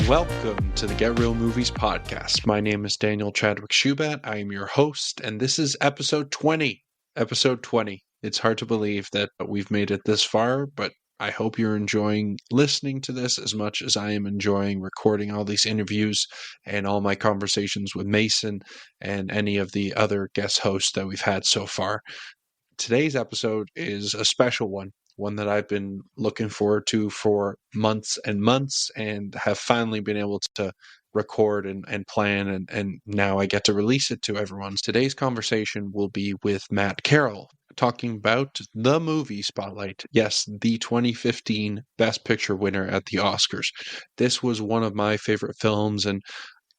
Welcome to the Get Real Movies podcast. My name is Daniel Chadwick Shubat. I am your host, and this is episode 20. Episode 20. It's hard to believe that we've made it this far, but I hope you're enjoying listening to this as much as I am enjoying recording all these interviews and all my conversations with Mason and any of the other guest hosts that we've had so far. Today's episode is a special one that I've been looking forward to for months and months and have finally been able to record and plan, and now I get to release it to everyone. Today's conversation will be with Matt Carroll, talking about the movie Spotlight. Yes, the 2015 Best Picture winner at the Oscars. This was one of my favorite films, and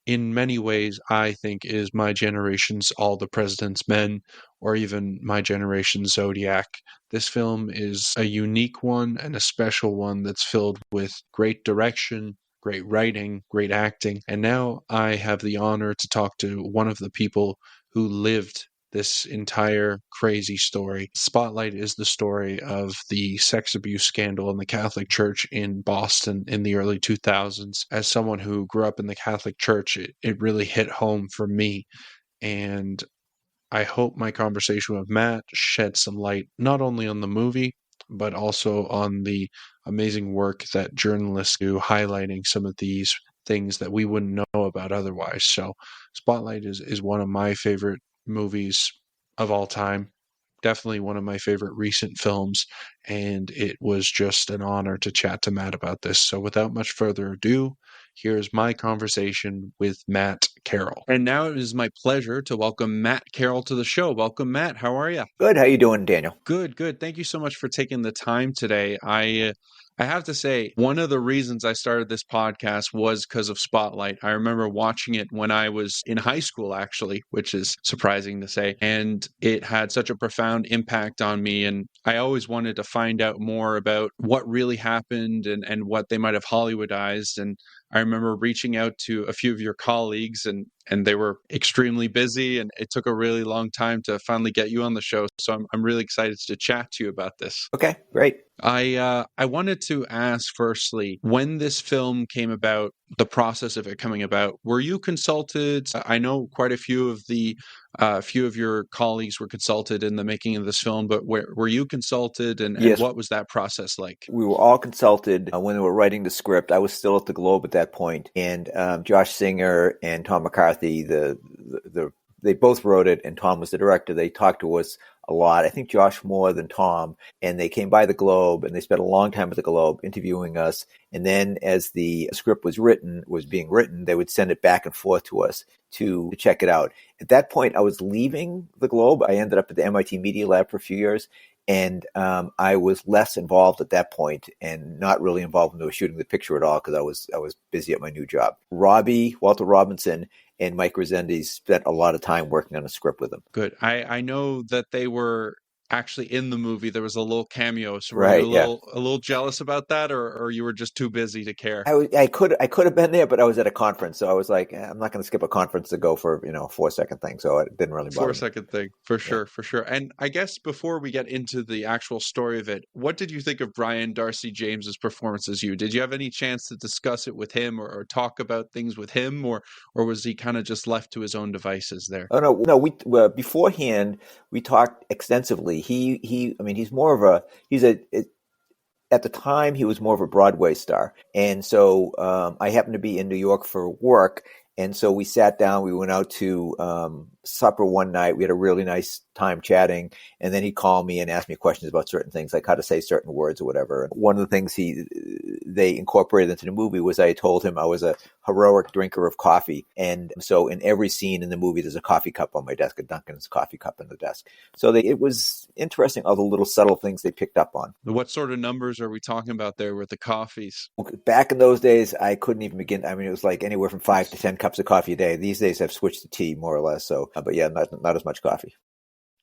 in many ways, I think is my generation's All the President's Men, or even my generation's Zodiac. This film is a unique one and a special one that's filled with great direction, great writing, great acting. And now I have the honor to talk to one of the people who lived this entire crazy story. Spotlight is the story of the sex abuse scandal in the Catholic Church in Boston in the early 2000s. As someone who grew up in the Catholic Church, it really hit home for me. And I hope my conversation with Matt shed some light not only on the movie, but also on the amazing work that journalists do highlighting some of these things that we wouldn't know about otherwise. So Spotlight is one of my favorite movies of all time, definitely one of my favorite recent films, and it was just an honor to chat to Matt about this. So without much further ado, here's my conversation with Matt Carroll. And now it is my pleasure to welcome Matt Carroll to the show. Welcome, Matt. How are you? Good. How you doing, Daniel? Good. Thank you so much for taking the time today. I have to say, one of the reasons I started this podcast was because of Spotlight. I remember watching it when I was in high school, actually, which is surprising to say. And it had such a profound impact on me. And I always wanted to find out more about what really happened and what they might have Hollywoodized. And I remember reaching out to a few of your colleagues, and they were extremely busy, and it took a really long time to finally get you on the show. So I'm really excited to chat to you about this. Okay, great. I wanted to ask firstly, when this film came about, the process of it coming about, were you consulted? I know quite a few of your colleagues were consulted in the making of this film, but were you consulted, and Yes. what was that process like? We were all consulted when they were writing the script. I was still at the Globe at that point, and Josh Singer and Tom McCarthy, they both wrote it, and Tom was the director. They talked to us a lot. I think Josh more than Tom, and they came by the Globe, and they spent a long time at the Globe interviewing us. And then as the script was being written, they would send it back and forth to us to check it out. At that point, I was leaving the Globe. I ended up at the MIT Media Lab for a few years, and I was less involved at that point, and not really involved when they were shooting the picture at all, because I was busy at my new job. Walter Robinson, and Mike Resendiz spent a lot of time working on a script with him. Good. I know that they were actually in the movie. There was a little cameo. So were Right, you a little jealous about that, or you were just too busy to care? I could have been there, but I was at a conference, so I was like, I'm not going to skip a conference to go for a 4-second thing. So it didn't really bother me. 4-second thing, for sure. And I guess before we get into the actual story of it, what did you think of Brian Darcy James's performance as you? Did you have any chance to discuss it with him or talk about things with him, or was he kind of just left to his own devices there? Oh no, we beforehand we talked extensively. He's more of at the time, he was more of a Broadway star. And so I happened to be in New York for work. And so we sat down, we went out to supper one night. We had a really nice time chatting. And then he called me and asked me questions about certain things, like how to say certain words or whatever. And one of the things they incorporated into the movie was I told him I was a heroic drinker of coffee. And so in every scene in the movie, there's a coffee cup on my desk, a Dunkin's coffee cup on the desk. So it was interesting, all the little subtle things they picked up on. What sort of numbers are we talking about there with the coffees? Back in those days, I couldn't even begin. I mean, it was like anywhere from 5 to 10 cups of coffee a day. These days I've switched to tea more or less. So, but yeah, not as much coffee.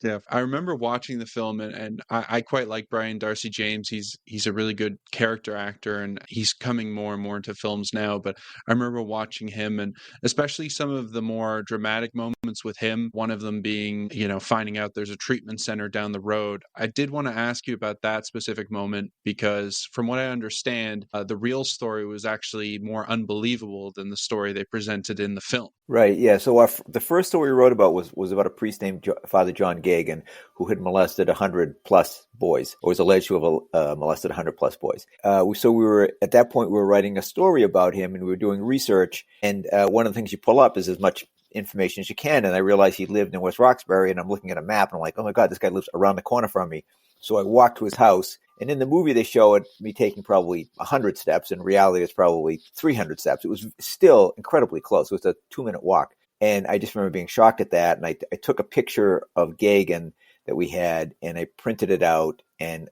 Yeah, I remember watching the film, and I quite like Brian Darcy James. He's a really good character actor, and he's coming more and more into films now. But I remember watching him, and especially some of the more dramatic moments with him. One of them being, finding out there's a treatment center down the road. I did want to ask you about that specific moment because, from what I understand, the real story was actually more unbelievable than the story they presented in the film. Right. Yeah. So the first story we wrote about was about a priest named Father John Gagan, who had molested 100 plus boys, or was alleged to have molested 100 plus boys. So we were at that point we were writing a story about him, and we were doing research. And one of the things you pull up is as much information as you can. And I realized he lived in West Roxbury, and I'm looking at a map, and I'm like, oh my God, this guy lives around the corner from me. So I walked to his house. And in the movie, they show it me taking probably 100 steps. In reality, it's probably 300 steps. It was still incredibly close. It was a 2-minute walk. And I just remember being shocked at that. And I took a picture of Gagan that we had, and I printed it out and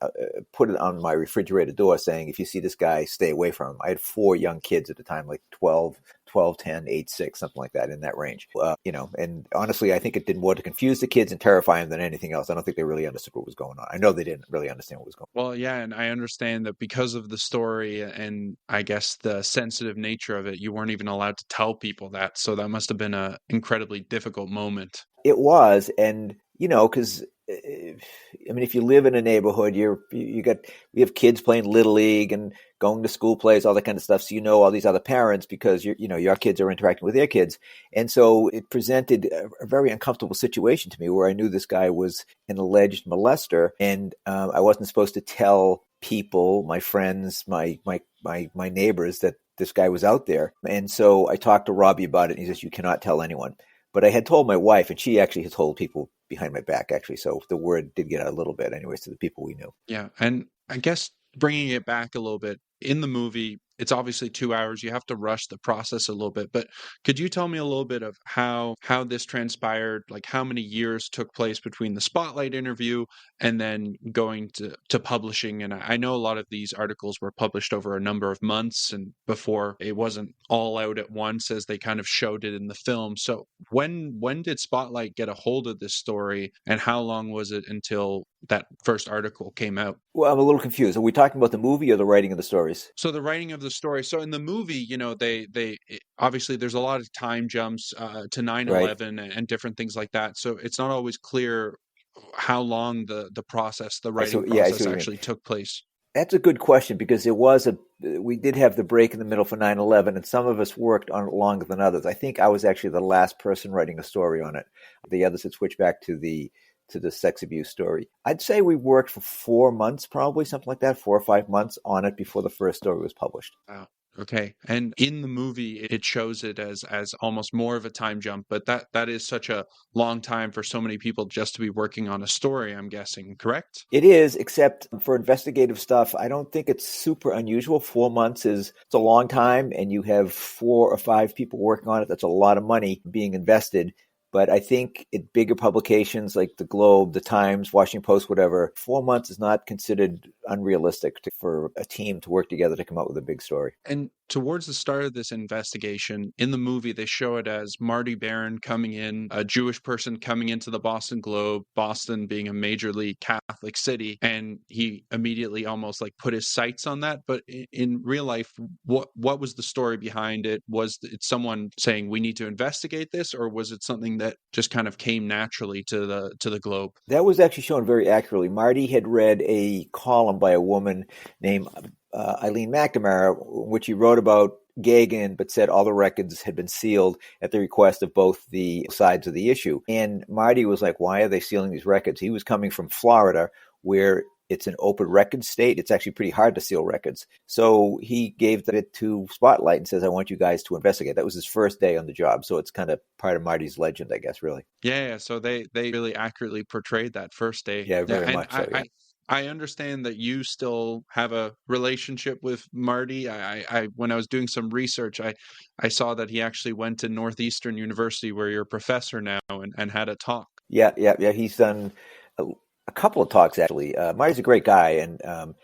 put it on my refrigerator door saying, if you see this guy, stay away from him. I had 4 young kids at the time, like 12, 10, 8, 6, something like that, in that range. And honestly, I think it did more to confuse the kids and terrify them than anything else. I don't think they really understood what was going on. I know they didn't really understand what was going on. Well, yeah, and I understand that because of the story and I guess the sensitive nature of it, you weren't even allowed to tell people that. So that must have been an incredibly difficult moment. It was, and because if you live in a neighborhood, we have kids playing Little League and going to school plays, all that kind of stuff. So all these other parents because your kids are interacting with their kids, and so it presented a very uncomfortable situation to me where I knew this guy was an alleged molester, and I wasn't supposed to tell people, my friends, my neighbors, that this guy was out there. And so I talked to Robbie about it, and he says, "You cannot tell anyone." But I had told my wife, and she actually had told people behind my back, actually. So the word did get out a little bit anyways to the people we knew. Yeah. And I guess bringing it back a little bit, in the movie, it's obviously 2 hours. You have to rush the process a little bit. But could you tell me a little bit of how this transpired, like how many years took place between the Spotlight interview and then going to publishing? And I know a lot of these articles were published over a number of months and before it wasn't all out at once as they kind of showed it in the film. So when did Spotlight get a hold of this story, and how long was it until that first article came out? Well, I'm a little confused. Are we talking about the movie or the writing of the stories? So the writing of the story. So in the movie, they obviously there's a lot of time jumps to 9/11 and different things like that. So it's not always clear how long the writing process actually took place. That's a good question because we did have the break in the middle for 9/11, and some of us worked on it longer than others. I think I was actually the last person writing a story on it. The others had switched back to the sex abuse story. I'd say we worked for 4 months, probably something like that, 4 or 5 months on it before the first story was published. Wow. Okay. And in the movie, it shows it as almost more of a time jump, but that is such a long time for so many people just to be working on a story, I'm guessing, correct? It is, except for investigative stuff. I don't think it's super unusual. 4 months it's a long time, and you have 4 or 5 people working on it. That's a lot of money being invested. But I think at bigger publications like the Globe, the Times, Washington Post, whatever, 4 months is not considered unrealistic for a team to work together to come up with a big story. And towards the start of this investigation, in the movie, they show it as Marty Barron coming in, a Jewish person coming into the Boston Globe, Boston being a major league Catholic city, and he immediately almost like put his sights on that. But in real life, what was the story behind it? Was it someone saying we need to investigate this, or was it something that just kind of came naturally to the Globe? That was actually shown very accurately. Marty had read a column by a woman named Eileen McNamara, which he wrote about Gagan, but said all the records had been sealed at the request of both the sides of the issue. And Marty was like, why are they sealing these records? He was coming from Florida, where it's an open record state. It's actually pretty hard to seal records. So he gave it to Spotlight and says, I want you guys to investigate. That was his first day on the job. So it's kind of part of Marty's legend, I guess, really. Yeah. So they really accurately portrayed that first day. Yeah, very much so. Yeah. I understand that you still have a relationship with Marty. I when I was doing some research, I saw that he actually went to Northeastern University, where you're a professor now, and had a talk. Yeah. He's done a couple of talks, actually. Marty's a great guy, and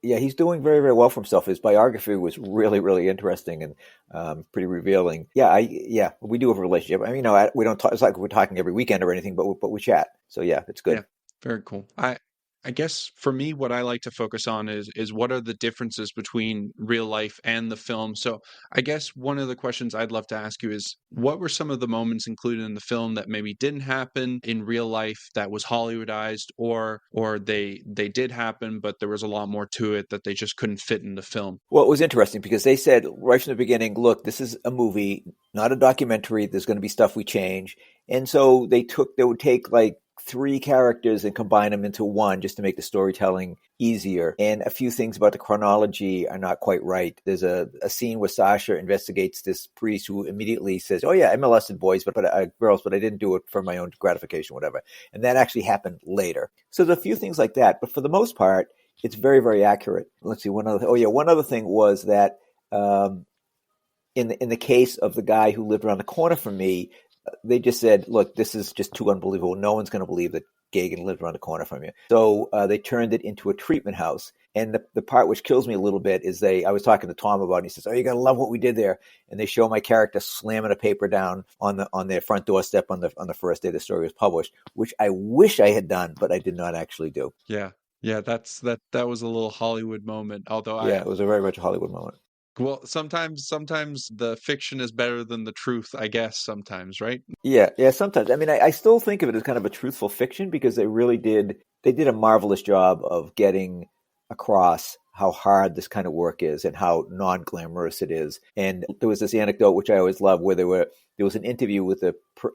Yeah, he's doing very, very well for himself. His biography was really, really interesting and pretty revealing. Yeah, we do have a relationship. I mean, we don't talk. It's like we're talking every weekend or anything, but we chat. So yeah, it's good. Yeah, very cool. I guess for me, what I like to focus on is what are the differences between real life and the film. So I guess one of the questions I'd love to ask you is what were some of the moments included in the film that maybe didn't happen in real life that was Hollywoodized, or they did happen, but there was a lot more to it that they just couldn't fit in the film. Well, it was interesting because they said right from the beginning, look, this is a movie, not a documentary. There's going to be stuff we change. And so they would take like three characters and combine them into one just to make the storytelling easier. And a few things about the chronology are not quite right. There's a scene where Sasha investigates this priest who immediately says, oh yeah, I molested boys, but girls, but I didn't do it for my own gratification, whatever. And that actually happened later. So there's a few things like that. But for the most part, it's very, very accurate. Let's see. One other thing was that in the case of the guy who lived around the corner from me, they just said, look, this is just too unbelievable. No one's going to believe that Gagan lived around the corner from you. So they turned it into a treatment house. And the part which kills me a little bit is I was talking to Tom about it. And he says, oh, you're going to love what we did there. And they show my character slamming a paper down on their front doorstep on the first day the story was published, which I wish I had done, but I did not actually do. Yeah. Yeah, that was a little Hollywood moment. Although Yeah, it was a very much a Hollywood moment. well, sometimes the fiction is better than the truth, I guess, sometimes, right? Yeah, sometimes. I mean, I still think of it as kind of a truthful fiction because they did a marvelous job of getting across how hard this kind of work is and how non-glamorous it is. And there was this anecdote, which I always love, where there was an interview with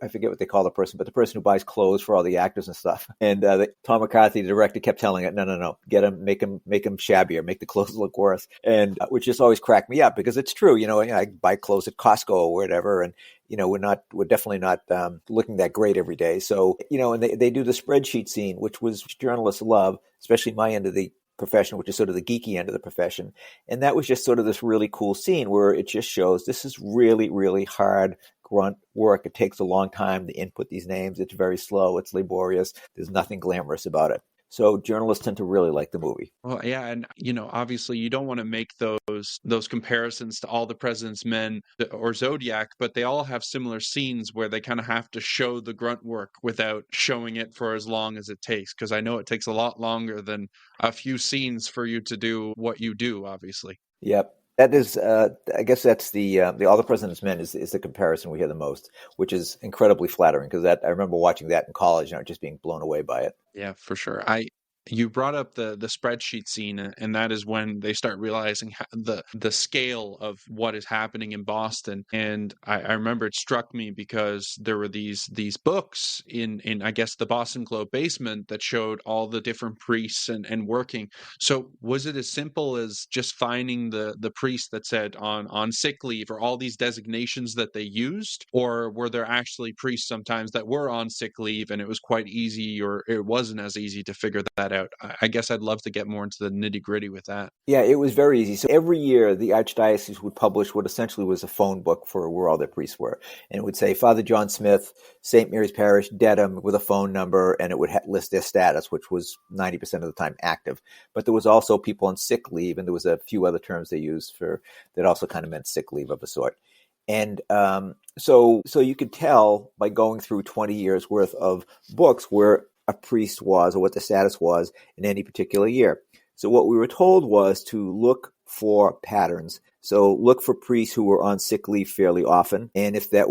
I forget what they call the person, but the person who buys clothes for all the actors and stuff. And Tom McCarthy, the director, kept telling it, no, make him shabbier, make the clothes look worse. And which just always cracked me up because it's true. I buy clothes at Costco or whatever, and we're definitely not looking that great every day. So and they do the spreadsheet scene, which journalists love, especially my end of the profession, which is sort of the geeky end of the profession. And that was just sort of this really cool scene where it just shows this is really, really hard grunt work. It takes a long time to input these names. It's very slow. It's laborious. There's nothing glamorous about it. So journalists tend to really like the movie. Well, yeah, and obviously you don't want to make those comparisons to All the President's Men or Zodiac, but they all have similar scenes where they kind of have to show the grunt work without showing it for as long as it takes, because I know it takes a lot longer than a few scenes for you to do what you do, obviously. Yep. That is, I guess that's the All the President's Men is the comparison we hear the most, which is incredibly flattering because I remember watching that in college and just being blown away by it. Yeah, for sure. You brought up the spreadsheet scene, and that is when they start realizing the scale of what is happening in Boston. And I remember it struck me because there were these books in I guess the Boston Globe basement that showed all the different priests and working. So was it as simple as just finding the priest that said on sick leave, or all these designations that they used, or were there actually priests sometimes that were on sick leave and it was quite easy, or it wasn't as easy to figure that out? I guess I'd love to get more into the nitty gritty with that. Yeah, it was very easy. So every year, the Archdiocese would publish what essentially was a phone book for where all their priests were. And it would say Father John Smith, St. Mary's Parish, Dedham, with a phone number, and it would list their status, which was 90% of the time active. But there was also people on sick leave, and there was a few other terms they used that also kind of meant sick leave of a sort. And so you could tell by going through 20 years worth of books where a priest was or what the status was in any particular year. So what we were told was to look for patterns. So look for priests who were on sick leave fairly often. And if they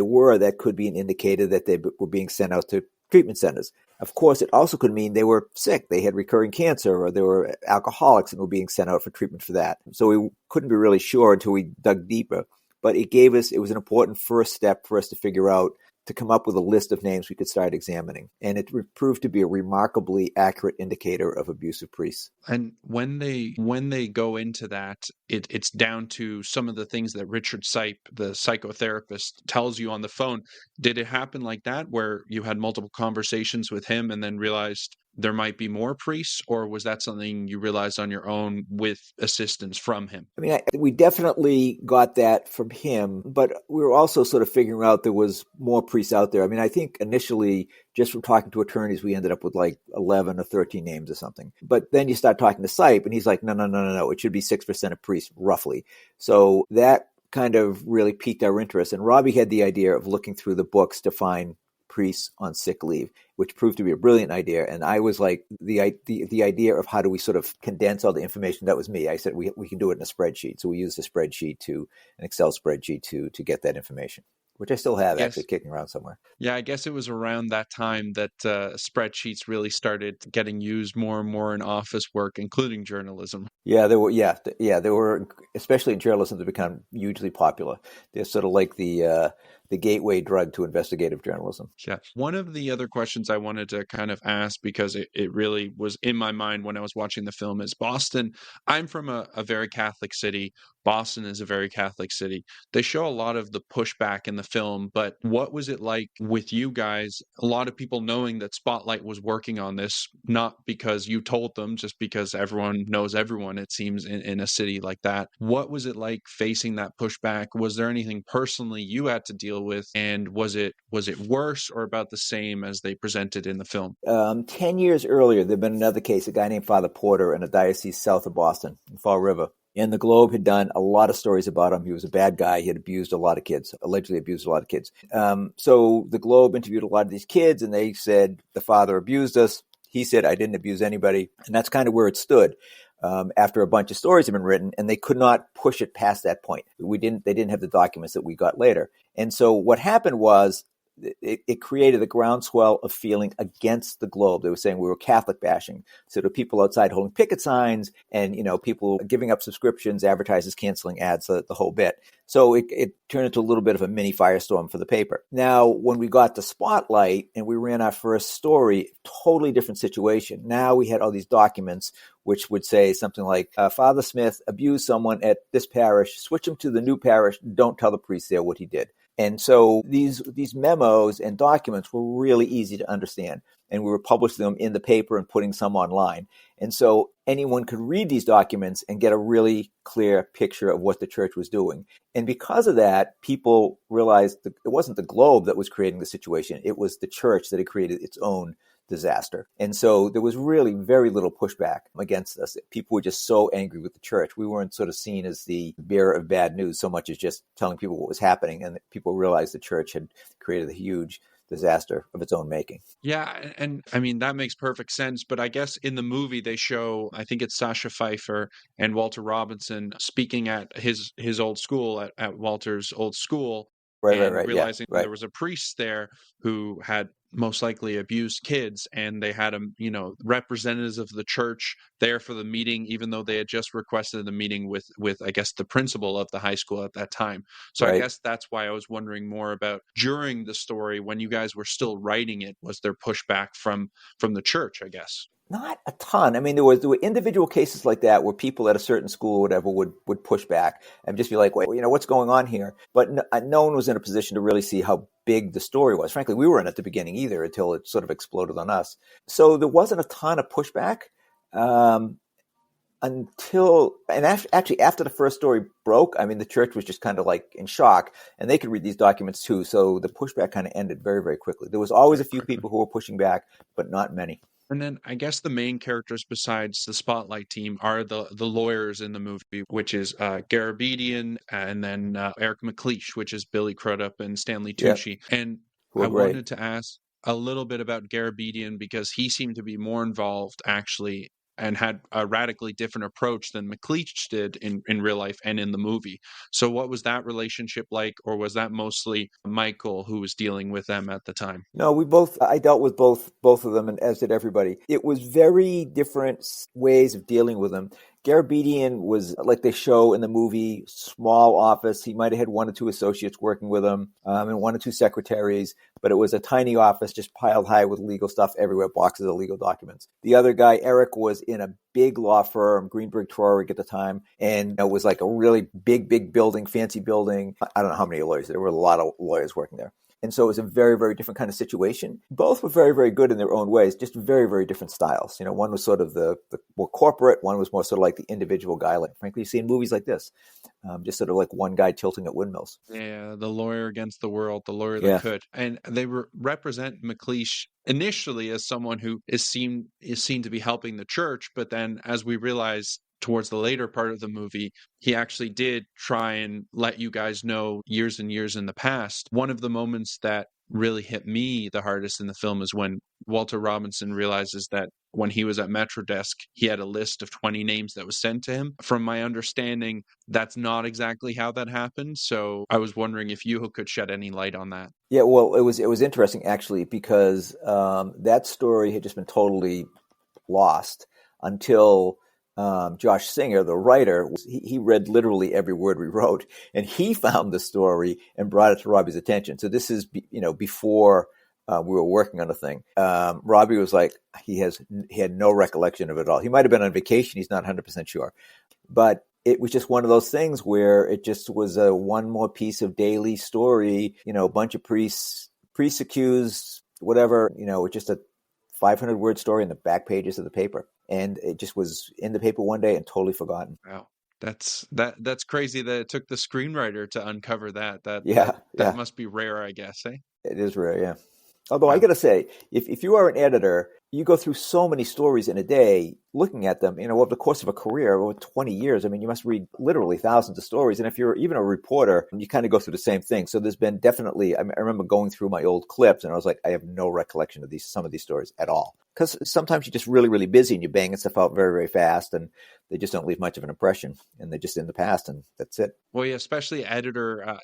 were, that could be an indicator that they were being sent out to treatment centers. Of course, it also could mean they were sick. They had recurring cancer, or they were alcoholics and were being sent out for treatment for that. So we couldn't be really sure until we dug deeper. But it was an important first step for us to figure out, to come up with a list of names we could start examining. And it proved to be a remarkably accurate indicator of abusive priests. And when they go into that, it's down to some of the things that Richard Sipe, the psychotherapist, tells you on the phone. Did it happen like that, where you had multiple conversations with him and then realized there might be more priests, or was that something you realized on your own with assistance from him? I mean, we definitely got that from him, but we were also sort of figuring out there was more priests out there. I mean, I think initially, just from talking to attorneys, we ended up with like 11 or 13 names or something. But then you start talking to Sipe, and he's like, no. It should be 6% of priests, roughly. So that kind of really piqued our interest. And Robbie had the idea of looking through the books to find priests on sick leave, which proved to be a brilliant idea. And I was like, the idea of how do we sort of condense all the information, that was me. I said, we can do it in a spreadsheet. So we used an Excel spreadsheet to get that information, which I still have actually kicking around somewhere. Yeah, I guess it was around that time that spreadsheets really started getting used more and more in office work, including journalism. Yeah, there were, especially in journalism, they become hugely popular. They're sort of like the gateway drug to investigative journalism. Yeah. One of the other questions I wanted to kind of ask, because it really was in my mind when I was watching the film, is Boston. I'm from a very Catholic city. Boston is a very Catholic city. They show a lot of the pushback in the film, but what was it like with you guys? A lot of people knowing that Spotlight was working on this, not because you told them, just because everyone knows everyone, it seems, in a city like that. What was it like facing that pushback? Was there anything personally you had to deal with? And was it worse or about the same as they presented in the film? 10 years earlier, there'd been another case, a guy named Father Porter in a diocese south of Boston, in Fall River. And the Globe had done a lot of stories about him. He was a bad guy. He had abused a lot of kids, allegedly abused a lot of kids. So the Globe interviewed a lot of these kids, and they said, the father abused us. He said, I didn't abuse anybody. And that's kind of where it stood. After a bunch of stories had been written, and they could not push it past that point. They didn't have the documents that we got later. And so what happened was, it created a groundswell of feeling against the Globe. They were saying we were Catholic bashing. So there were people outside holding picket signs, and people giving up subscriptions, advertisers canceling ads, the whole bit. So it turned into a little bit of a mini firestorm for the paper. Now, when we got to Spotlight and we ran our first story, totally different situation. Now we had all these documents which would say something like, Father Smith abused someone at this parish, switch him to the new parish, don't tell the priest there what he did. And so these memos and documents were really easy to understand, and we were publishing them in the paper and putting some online. And so anyone could read these documents and get a really clear picture of what the church was doing. And because of that, people realized that it wasn't the Globe that was creating the situation. It was the church that had created its own disaster. And so there was really very little pushback against us. People were just so angry with the church. We weren't sort of seen as the bearer of bad news so much as just telling people what was happening. And people realized the church had created a huge disaster of its own making. Yeah, and I mean, that makes perfect sense. But I guess in the movie they show, I think it's Sasha Pfeiffer and Walter Robinson speaking at his old school, at Walter's old school. Right. Realizing there was a priest there who had most likely abused kids, and they had representatives of the church there for the meeting, even though they had just requested the meeting with I guess the principal of the high school at that time. So right. I guess that's why I was wondering more about during the story when you guys were still writing it. Was there pushback from the church, I guess? Not a ton. I mean, there were individual cases like that where people at a certain school or whatever would push back and just be like, wait, what's going on here? But no one was in a position to really see how big the story was. Frankly, we weren't at the beginning either until it sort of exploded on us. So there wasn't a ton of pushback actually after the first story broke. I mean, the church was just kind of like in shock, and they could read these documents too. So the pushback kind of ended very, very quickly. There was always a few people who were pushing back, but not many. And then I guess the main characters besides the Spotlight team are the lawyers in the movie, which is Garabedian and then Eric McLeish, which is Billy Crudup and Stanley Tucci. Yep. And I wanted to ask a little bit about Garabedian because he seemed to be more involved actually and had a radically different approach than McLeish did in real life and in the movie. So what was that relationship like, or was that mostly Michael who was dealing with them at the time? No, I dealt with both of them, and as did everybody. It was very different ways of dealing with them. Garabedian was, like they show in the movie, small office. He might have had one or two associates working with him and one or two secretaries, but it was a tiny office just piled high with legal stuff everywhere, boxes of legal documents. The other guy, Eric, was in a big law firm, Greenberg Traurig at the time, and it was like a really big building, fancy building. I don't know how many lawyers. There were a lot of lawyers working there. And so it was a very, very different kind of situation. Both were very, very good in their own ways, just very, very different styles. One was sort of the more corporate, one was more sort of like the individual guy, like frankly you see in movies like this, just sort of like one guy tilting at windmills. Yeah, the lawyer against the world, the lawyer that Yeah. could. And they represent McLeish initially as someone who is seen to be helping the church, but then as we realize towards the later part of the movie, he actually did try and let you guys know years and years in the past. One of the moments that really hit me the hardest in the film is when Walter Robinson realizes that when he was at Metrodesk, he had a list of 20 names that was sent to him. From my understanding, that's not exactly how that happened. So I was wondering if you could shed any light on that. Yeah, well, it was interesting actually because that story had just been totally lost until Josh Singer, the writer, he read literally every word we wrote, and he found the story and brought it to Robbie's attention. So this is before we were working on the thing. Robbie was like, he had no recollection of it at all. He might have been on vacation. He's not 100% sure, but it was just one of those things where it just was a one more piece of daily story. A bunch of priests accused, whatever. Just a 500-word story in the back pages of the paper. And it just was in the paper one day and totally forgotten. Wow. That's crazy that it took the screenwriter to uncover that. That must be rare, I guess, eh? It is rare, yeah. Although I got to say, if you are an editor, you go through so many stories in a day, looking at them, over the course of a career, over 20 years, I mean, you must read literally thousands of stories. And if you're even a reporter, you kind of go through the same thing. So there's been definitely, I remember going through my old clips and I was like, I have no recollection of some of these stories at all. Because sometimes you're just really, really busy and you're banging stuff out very, very fast and they just don't leave much of an impression and they're just in the past and that's it. Well, yeah, especially editor,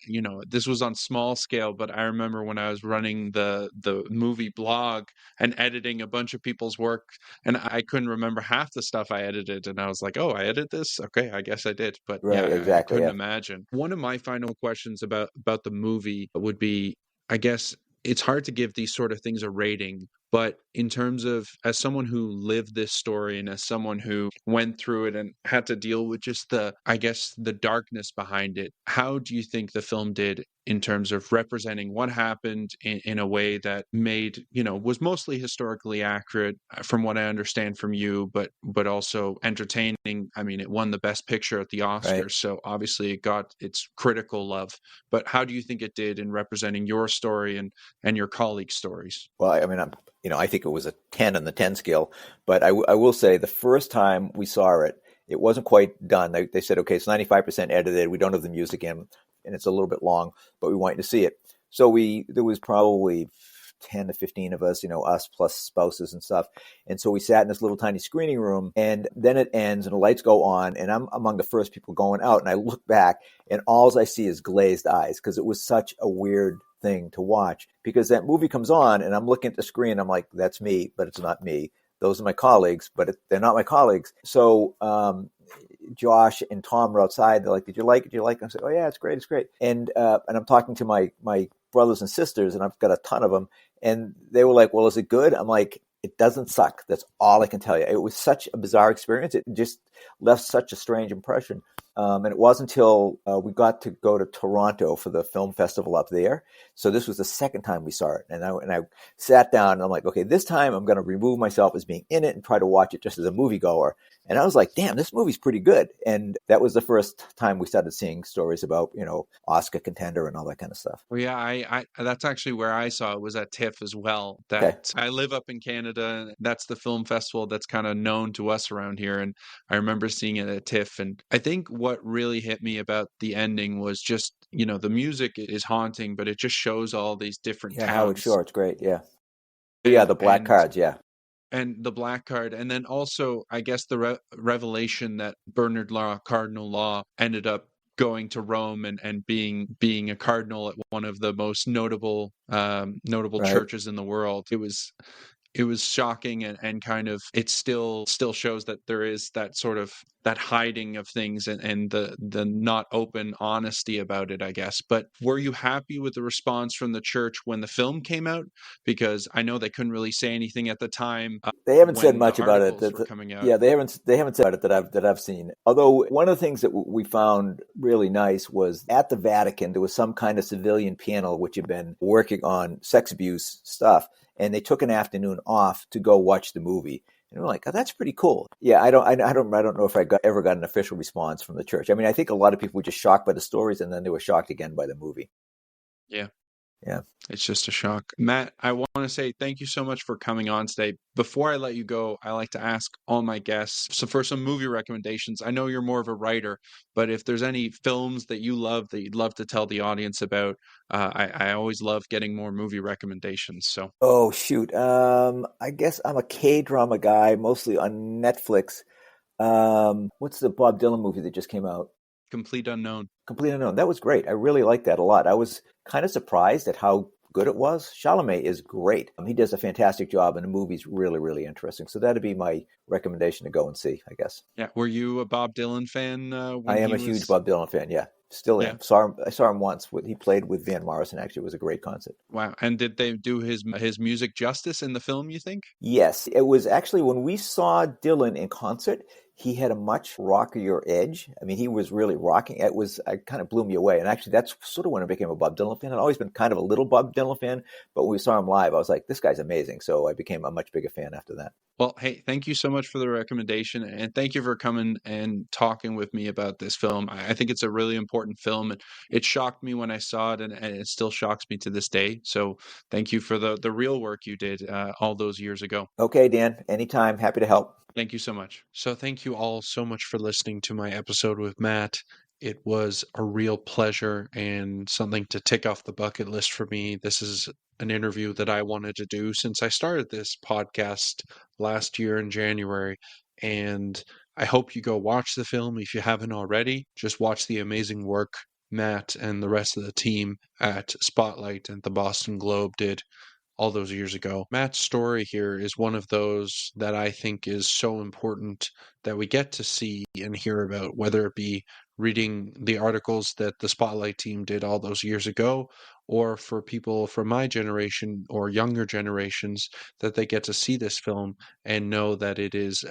this was on small scale, but I remember when I was running the movie blog and editing a bunch of people's work and I couldn't remember half the stuff I edited. And I was like, oh, I edited this? Okay, I guess I did. But right, yeah, exactly, I couldn't imagine. One of my final questions about the movie would be, I guess, it's hard to give these sort of things a rating, but in terms of as someone who lived this story and as someone who went through it and had to deal with just the darkness behind it, how do you think the film did in terms of representing what happened in a way that made, was mostly historically accurate from what I understand from you, but also entertaining? I mean, it won the Best Picture at the Oscars, right. So obviously it got its critical love. But how do you think it did in representing your story and your colleagues' stories? Well, I mean, I think it was a 10 on the 10 scale, but I will say the first time we saw it, it wasn't quite done. They said, okay, it's 95% edited. We don't have the music in and it's a little bit long, but we want you to see it. So there was probably 10 to 15 of us, us plus spouses and stuff. And so we sat in this little tiny screening room and then it ends and the lights go on and I'm among the first people going out and I look back and all I see is glazed eyes because it was such a weird thing to watch because that movie comes on and I'm looking at the screen. I'm like, that's me, but it's not me. Those are my colleagues, but they're not my colleagues. So Josh and Tom were outside. They're like, did you like it? I said, oh yeah, it's great. It's great. And I'm talking to my brothers and sisters and I've got a ton of them. And they were like, well, is it good? I'm like, it doesn't suck. That's all I can tell you. It was such a bizarre experience. It just left such a strange impression. And it wasn't until we got to go to Toronto for the film festival up there. So this was the second time we saw it. And I sat down and I'm like, okay, this time I'm going to remove myself as being in it and try to watch it just as a moviegoer. And I was like, damn, this movie's pretty good. And that was the first time we started seeing stories about, Oscar contender and all that kind of stuff. Well, yeah, I that's actually where I saw it was at TIFF as well. That I live up in Canada and that's the film festival that's kind of known to us around here. And I remember seeing it at TIFF. And I think what really hit me about the ending was just, the music is haunting, but it just shows all these different towns. Howard Shore, it's great. Yeah. Yeah, the black cards, yeah. And the black card. And then also, I guess the revelation that Bernard Law, Cardinal Law, ended up going to Rome and being a cardinal at one of the most notable right. churches in the world. It was it was shocking, and kind of it still shows that there is that sort of that hiding of things, and the not open honesty about it, I guess. But were you happy with the response from the church when the film came out? Because I know they couldn't really say anything at the time They haven't said when the much about it. articles were coming out. Yeah, they haven't said about it that I've seen. Although one of the things that we found really nice was at the Vatican there was some kind of civilian panel which had been working on sex abuse stuff, and they took an afternoon off to go watch the movie. And we're like, oh, that's pretty cool. Yeah, I don't know if I ever got an official response from the church. I mean, I think a lot of people were just shocked by the stories, and then they were shocked again by the movie. Yeah. Yeah. It's just a shock. Matt, I want to say thank you so much for coming on today. Before I let you go, I like to ask all my guests, so for some movie recommendations, I know you're more of a writer, but if there's any films that you love that you'd love to tell the audience about, I always love getting more movie recommendations. So, Oh, shoot. I guess I'm a K-drama guy, mostly on Netflix. What's the Bob Dylan movie that just came out? Complete Unknown. Complete Unknown. That was great. I really liked that a lot. I was kind of surprised at how good it was. Chalamet is great. He does a fantastic job, and the movie's really, really interesting. So that'd be my recommendation to go and see, I guess. Yeah. Were you a Bob Dylan fan? I am a huge Bob Dylan fan. Yeah, still am. Yeah. I saw him once. He played with Van Morrison. Actually, it was a great concert. Wow. And did they do his music justice in the film, you think? Yes, it was actually when we saw Dylan in concert, he had a much rockier edge. I mean, he was really rocking. It kind of blew me away. And actually, that's sort of when I became a Bob Dylan fan. I'd always been kind of a little Bob Dylan fan, but when we saw him live, I was like, this guy's amazing. So I became a much bigger fan after that. Well, hey, thank you so much for the recommendation, and thank you for coming and talking with me about this film. I think it's a really important film, and it shocked me when I saw it, and it still shocks me to this day. So thank you for the real work you did all those years ago. Okay, Dan, anytime. Happy to help. Thank you so much. So thank you all so much for listening to my episode with Matt. It was a real pleasure and something to tick off the bucket list for me. This is an interview that I wanted to do since I started this podcast last year in January. And I hope you go watch the film if you haven't already. Just watch the amazing work Matt and the rest of the team at Spotlight and the Boston Globe did all those years ago. Matt's story here is one of those that I think is so important that we get to see and hear about, whether it be reading the articles that the Spotlight team did all those years ago, or for people from my generation or younger generations, that they get to see this film and know that it is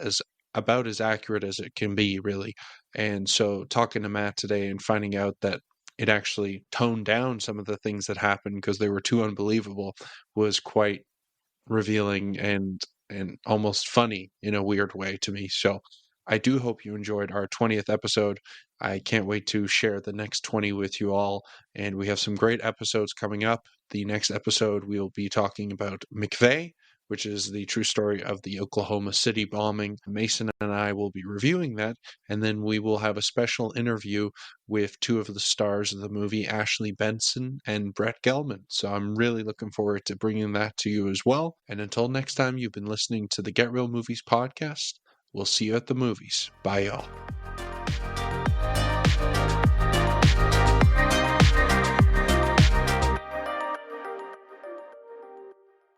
about as accurate as it can be, really. And so talking to Matt today and finding out that it actually toned down some of the things that happened because they were too unbelievable was quite revealing and almost funny in a weird way to me. So I do hope you enjoyed our 20th episode. I can't wait to share the next 20 with you all, and we have some great episodes coming up. The next episode we'll be talking about McVeigh, which is the true story of the Oklahoma City bombing. Mason and I will be reviewing that, and then we will have a special interview with two of the stars of the movie, Ashley Benson and Brett Gelman. So I'm really looking forward to bringing that to you as well. And until next time, you've been listening to the Get Real Movies podcast. We'll see you at the movies. Bye, y'all.